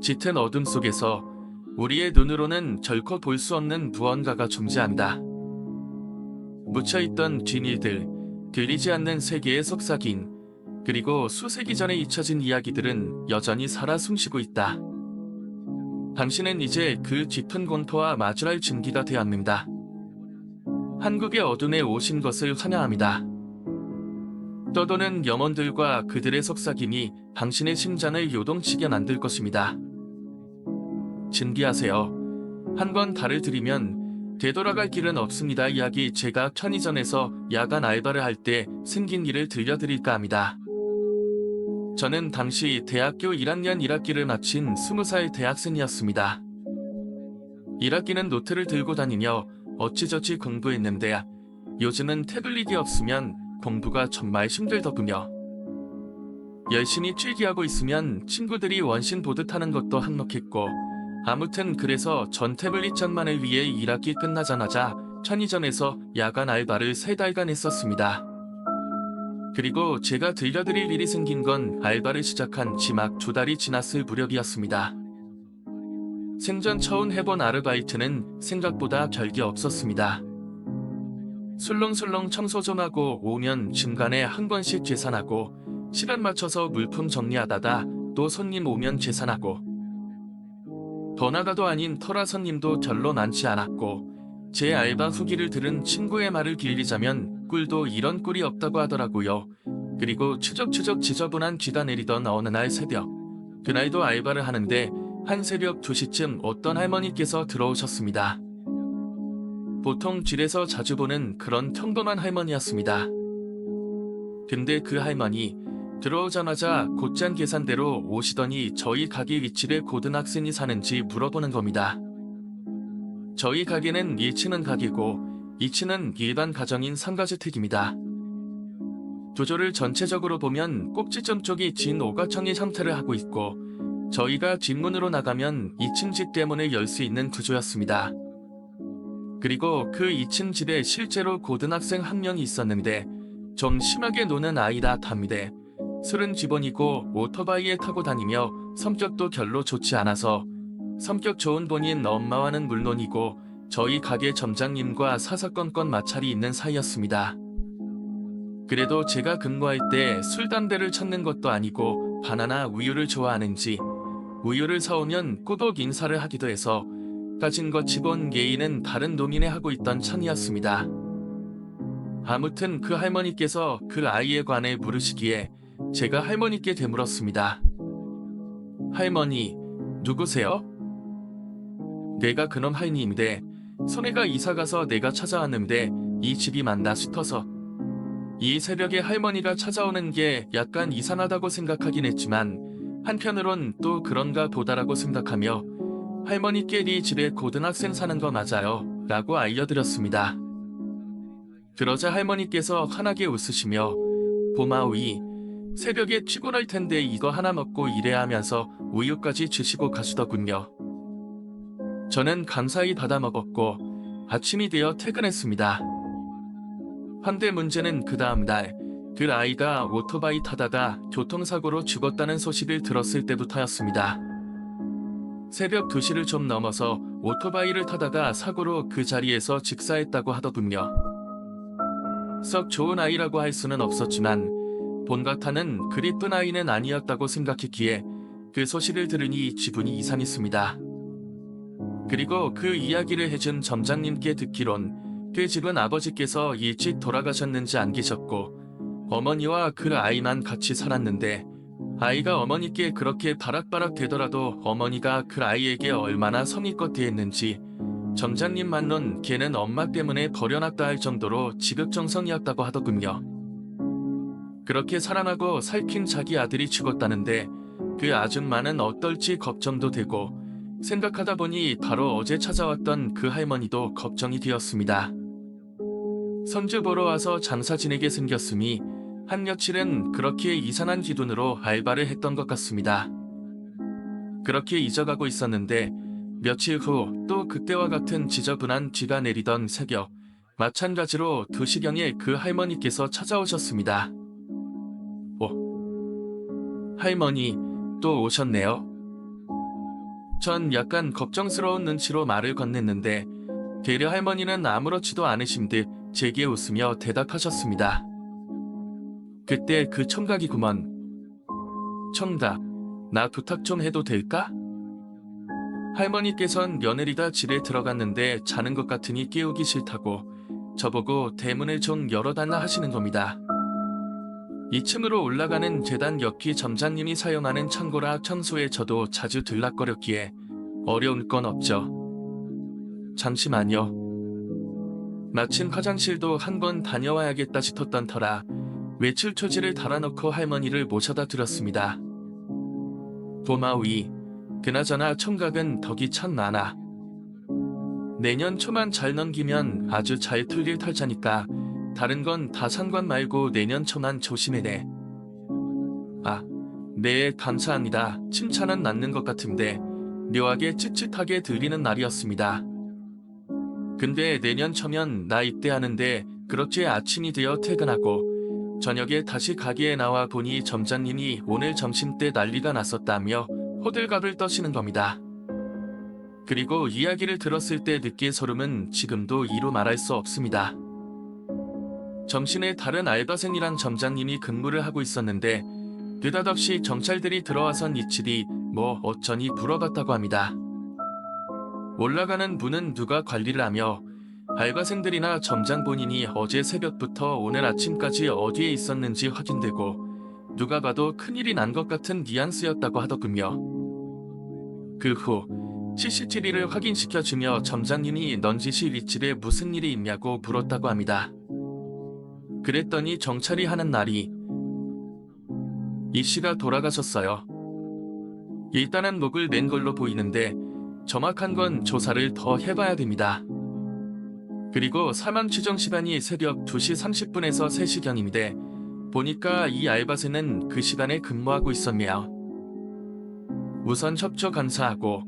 짙은 어둠 속에서 우리의 눈으로는 결코 볼 수 없는 무언가가 존재한다. 묻혀있던 뒷일들, 들리지 않는 세계의 속삭임, 그리고 수세기 전에 잊혀진 이야기들은 여전히 살아 숨쉬고 있다. 당신은 이제 그 짙은 공포와 마주할 준비가 되었는가. 한국의 어둠에 오신 것을 환영합니다. 떠도는 영혼들과 그들의 속삭임이 당신의 심장을 요동치게 만들 것입니다. 준비하세요. 한 번 달을 들이면 되돌아갈 길은 없습니다. 이야기. 제가 편의점에서 야간 알바를 할 때 생긴 일을 들려드릴까 합니다. 저는 당시 대학교 1학년 1학기를 마친 20살 대학생이었습니다. 1학기는 노트를 들고 다니며 어찌저찌 공부했는데 요즘은 태블릿이 없으면 공부가 정말 힘들더군요. 열심히 필기하고 있으면 친구들이 원신 보듯 하는 것도 한몫했고, 아무튼 그래서 전 태블릿 장만을 위해 1학기 끝나자마자 편의점에서 야간 알바를 3달간 했었습니다. 그리고 제가 들려드릴 일이 생긴 건 알바를 시작한 지 막 2달이 지났을 무렵이었습니다. 생전 처음 해본 아르바이트는 생각보다 별게 없었습니다. 술렁술렁 청소 좀 하고 오면 중간에 한 번씩 계산하고, 시간 맞춰서 물품 정리하다가 또 손님 오면 계산하고, 번화가도 아닌 터라 손님도 별로 많지 않았고, 제 알바 후기를 들은 친구의 말을 빌리자면 꿀도 이런 꿀이 없다고 하더라고요. 그리고 추적추적 지저분한 비가 내리던 어느 날 새벽, 그날도 알바를 하는데 한 새벽 2시쯤 어떤 할머니께서 들어오셨습니다. 보통 길에서 자주 보는 그런 평범한 할머니였습니다. 근데 그 할머니 들어오자마자 곧장 계산대로 오시더니 저희 가게 위치를 고등학생이 사는지 물어보는 겁니다. 저희 가게는 1층은 가게고 2층은 일반 가정인 상가주택입니다. 구조를 전체적으로 보면 꼭지점 쪽이 진 오가청의 형태를 하고 있고, 저희가 뒷문으로 나가면 2층 집 대문을 열 수 있는 구조였습니다. 그리고 그 2층 집에 실제로 고등학생 한 명이 있었는데 좀 심하게 노는 아이라 답니다. 술은 기본이고 오토바이에 타고 다니며 성격도 별로 좋지 않아서 성격 좋은 본인 엄마와는 물론이고 저희 가게 점장님과 사사건건 마찰이 있는 사이였습니다. 그래도 제가 근무할 때 술, 담배를 찾는 것도 아니고 바나나 우유를 좋아하는지 우유를 사오면 꼬박 인사를 하기도 해서 가진 것 기본 예의는 다른 노민에 하고 있던 천이었습니다. 아무튼 그 할머니께서 그 아이에 관해 물으시기에 제가 할머니께 되물었습니다. 할머니, 누구세요? 내가 그놈 할니인데 손해가 이사가서 내가 찾아왔는데 이 집이 맞나 싶어서. 이 새벽에 할머니가 찾아오는 게 약간 이상하다고 생각하긴 했지만 한편으론 또 그런가 보다라고 생각하며 할머니께 네 집에 고등학생 사는 거 맞아요 라고 알려드렸습니다. 그러자 할머니께서 환하게 웃으시며 고마우이, 새벽에 피곤할 텐데 이거 하나 먹고 일해야 하면서 우유까지 주시고 가시더군요. 저는 감사히 받아 먹었고 아침이 되어 퇴근했습니다. 한데 문제는 그 다음 날 그 아이가 오토바이 타다가 교통사고로 죽었다는 소식을 들었을 때부터였습니다. 새벽 2시를 좀 넘어서 오토바이를 타다가 사고로 그 자리에서 직사했다고 하더군요. 썩 좋은 아이라고 할 수는 없었지만 본가타는 그리 이쁜 아이는 아니었다고 생각했기에 그 소식을 들으니 기분이 이상했습니다. 그리고 그 이야기를 해준 점장님께 듣기론 그 집은 아버지께서 일찍 돌아가셨는지 안 계셨고 어머니와 그 아이만 같이 살았는데 아이가 어머니께 그렇게 바락바락 대더라도 어머니가 그 아이에게 얼마나 성의껏 대했는지 점장님 만론 걔는 엄마 때문에 버려놨다 할 정도로 지극정성이었다고 하더군요. 그렇게 사랑하고 살핀 자기 아들이 죽었다는데 그 아줌마는 어떨지 걱정도 되고 생각하다 보니 바로 어제 찾아왔던 그 할머니도 걱정이 되었습니다. 손주 보러 와서 장사 지내게 생겼으니 한 며칠은 그렇게 이상한 기분으로 알바를 했던 것 같습니다. 그렇게 잊어가고 있었는데 며칠 후 또 그때와 같은 지저분한 비가 내리던 새벽, 마찬가지로 2시경에 그 할머니께서 찾아오셨습니다. 오, 할머니 또 오셨네요. 전 약간 걱정스러운 눈치로 말을 건넸는데 되려 할머니는 아무렇지도 않으신 듯 제게 웃으며 대답하셨습니다. 그때 그 청각이구먼. 청각, 나 부탁 좀 해도 될까? 할머니께선 며느리가 집에 들어갔는데 자는 것 같으니 깨우기 싫다고 저보고 대문을 좀 열어달라 하시는 겁니다. 2층으로 올라가는 계단 옆이 점장님이 사용하는 창고라 평소에 저도 자주 들락거렸기에 어려울 건 없죠. 잠시만요. 마침 화장실도 한 번 다녀와야겠다 싶었던 터라 외출 초지를 달아놓고 할머니를 모셔다 드렸습니다. 고마우이. 그나저나 청각은 덕이 참 많아. 내년 초만 잘 넘기면 아주 잘 풀릴 탈자니까 다른 건 다 상관 말고 내년 초만 조심해내. 아, 네, 감사합니다. 칭찬은 맞는 것 같은데 묘하게 찌릿하게 들리는 날이었습니다. 근데 내년 초면 나 입대하는데 그렇게 아침이 되어 퇴근하고 저녁에 다시 가게에 나와 보니 점장님이 오늘 점심때 난리가 났었다며 호들갑을 떠시는 겁니다. 그리고 이야기를 들었을 때 느낀 소름은 지금도 이루 말할 수 없습니다. 점심에 다른 알바생이랑 점장님이 근무를 하고 있었는데 느닷없이 경찰들이 들어와선 이치리 뭐 어쩌니 물어봤다고 합니다. 올라가는 문은 누가 관리를 하며 알바생들이나 점장 본인이 어제 새벽부터 오늘 아침까지 어디에 있었는지 확인되고 누가 봐도 큰일이 난 것 같은 뉘앙스였다고 하더군요. 그 후 CCTV를 확인시켜주며 점장님이 넌지시 윗집에 무슨 일이 있냐고 물었다고 합니다. 그랬더니 경찰이 하는 말이 이 씨가 돌아가셨어요. 일단은 목을 낸 걸로 보이는데 정확한 건 조사를 더 해봐야 됩니다. 그리고 사망 추정 시간이 새벽 2시 30분에서 3시경인데 보니까 이 알바생은 그 시간에 근무하고 있었네요. 우선 협조 감사하고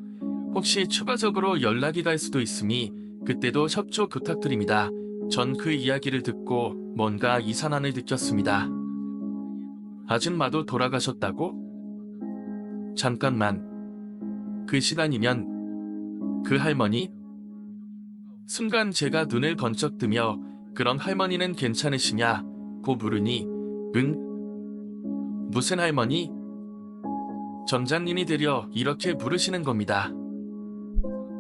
혹시 추가적으로 연락이 갈 수도 있으니 그때도 협조 부탁드립니다. 전 그 이야기를 듣고 뭔가 이상함을 느꼈습니다. 아줌마도 돌아가셨다고? 잠깐만. 그 시간이면 그 할머니? 순간 제가 눈을 번쩍 뜨며 그럼 할머니는 괜찮으시냐? 고 물으니 응? 무슨 할머니? 점장님이 되려 이렇게 부르시는 겁니다.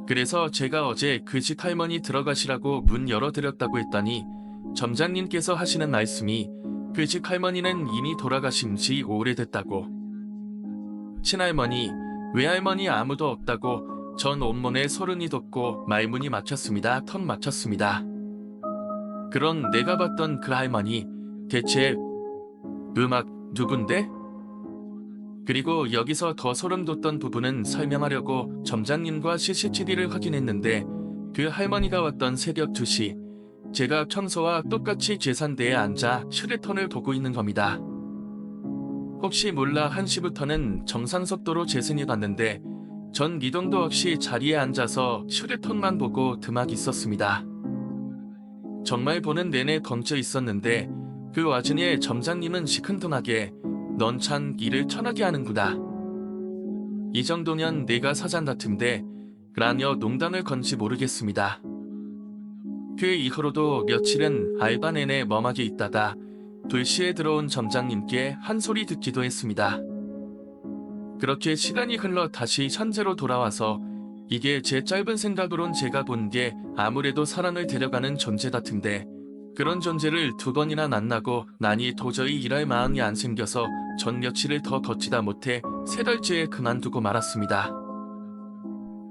그래서 제가 어제 그 집 할머니 들어가시라고 문 열어드렸다고 했더니 점장님께서 하시는 말씀이 그 집 할머니는 이미 돌아가신 지 오래됐다고. 친할머니, 외할머니 아무도 없다고 전 온몸에 소름이 돋고 말문이 막혔습니다. 턱 막혔습니다. 그럼 내가 봤던 그 할머니 대체 음악 누군데? 그리고 여기서 더 소름 돋던 부분은 설명하려고 점장님과 CCTV를 확인했는데 그 할머니가 왔던 새벽 2시 제가 평소와 똑같이 제산대에 앉아 휴대폰을 보고 있는 겁니다. 혹시 몰라 1시부터는 정상 속도로 재생해 봤는데 전 미동도 없이 자리에 앉아서 휴대폰만 보고 듬학 있었습니다. 정말 보는 내내 멈춰 있었는데 그 와중에 점장님은 시큰둥하게 넌 참 일을 천하게 하는구나. 이 정도면 내가 사장 같은데 라며 농담을 건지 모르겠습니다. 그 이후로도 며칠은 알바 내내 멍하게 있다가 2시에 들어온 점장님께 한 소리 듣기도 했습니다. 그렇게 시간이 흘러 다시 현재로 돌아와서 이게 제 짧은 생각으론 제가 본 게 아무래도 사람을 데려가는 존재 같은데 그런 존재를 2번이나 만나고 나니 도저히 일할 마음이 안 생겨서 전 며칠을 더 버티다 못해 3달째에 그만두고 말았습니다.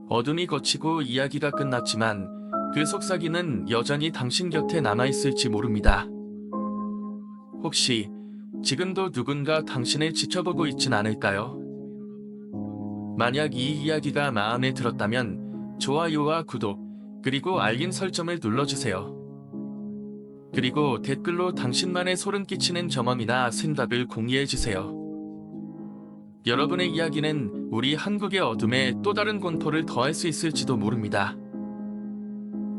어둠이 걷히고 이야기가 끝났지만 그 속삭이는 여전히 당신 곁에 남아있을지 모릅니다. 혹시 지금도 누군가 당신을 지켜보고 있진 않을까요? 만약 이 이야기가 마음에 들었다면 좋아요와 구독 그리고 알림 설정을 눌러주세요. 그리고 댓글로 당신만의 소름 끼치는 경험이나 생각을 공유해주세요. 여러분의 이야기는 우리 한국의 어둠에 또 다른 공포를 더할 수 있을지도 모릅니다.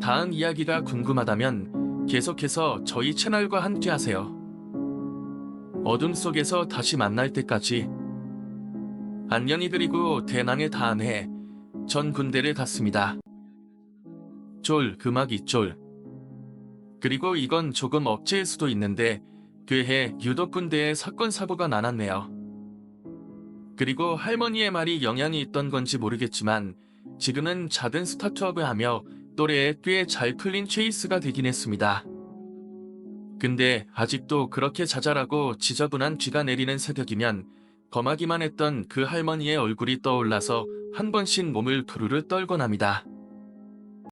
다음 이야기가 궁금하다면 계속해서 저희 채널과 함께하세요. 어둠 속에서 다시 만날 때까지 안녕히 그리고 대망의 다음에 전 군대를 갔습니다. 금아기 쫄. 그리고 이건 조금 억지일 수도 있는데 그 해 유독 군대에 사건 사고가 많았네요. 그리고 할머니의 말이 영향이 있던 건지 모르겠지만 지금은 잦은 스타트업을 하며 또래에 꽤 잘 풀린 체이스가 되긴 했습니다. 근데 아직도 그렇게 자잘하고 지저분한 쥐가 내리는 새벽이면 검하기만 했던 그 할머니의 얼굴이 떠올라서 한 번씩 몸을 부르르 떨곤 합니다.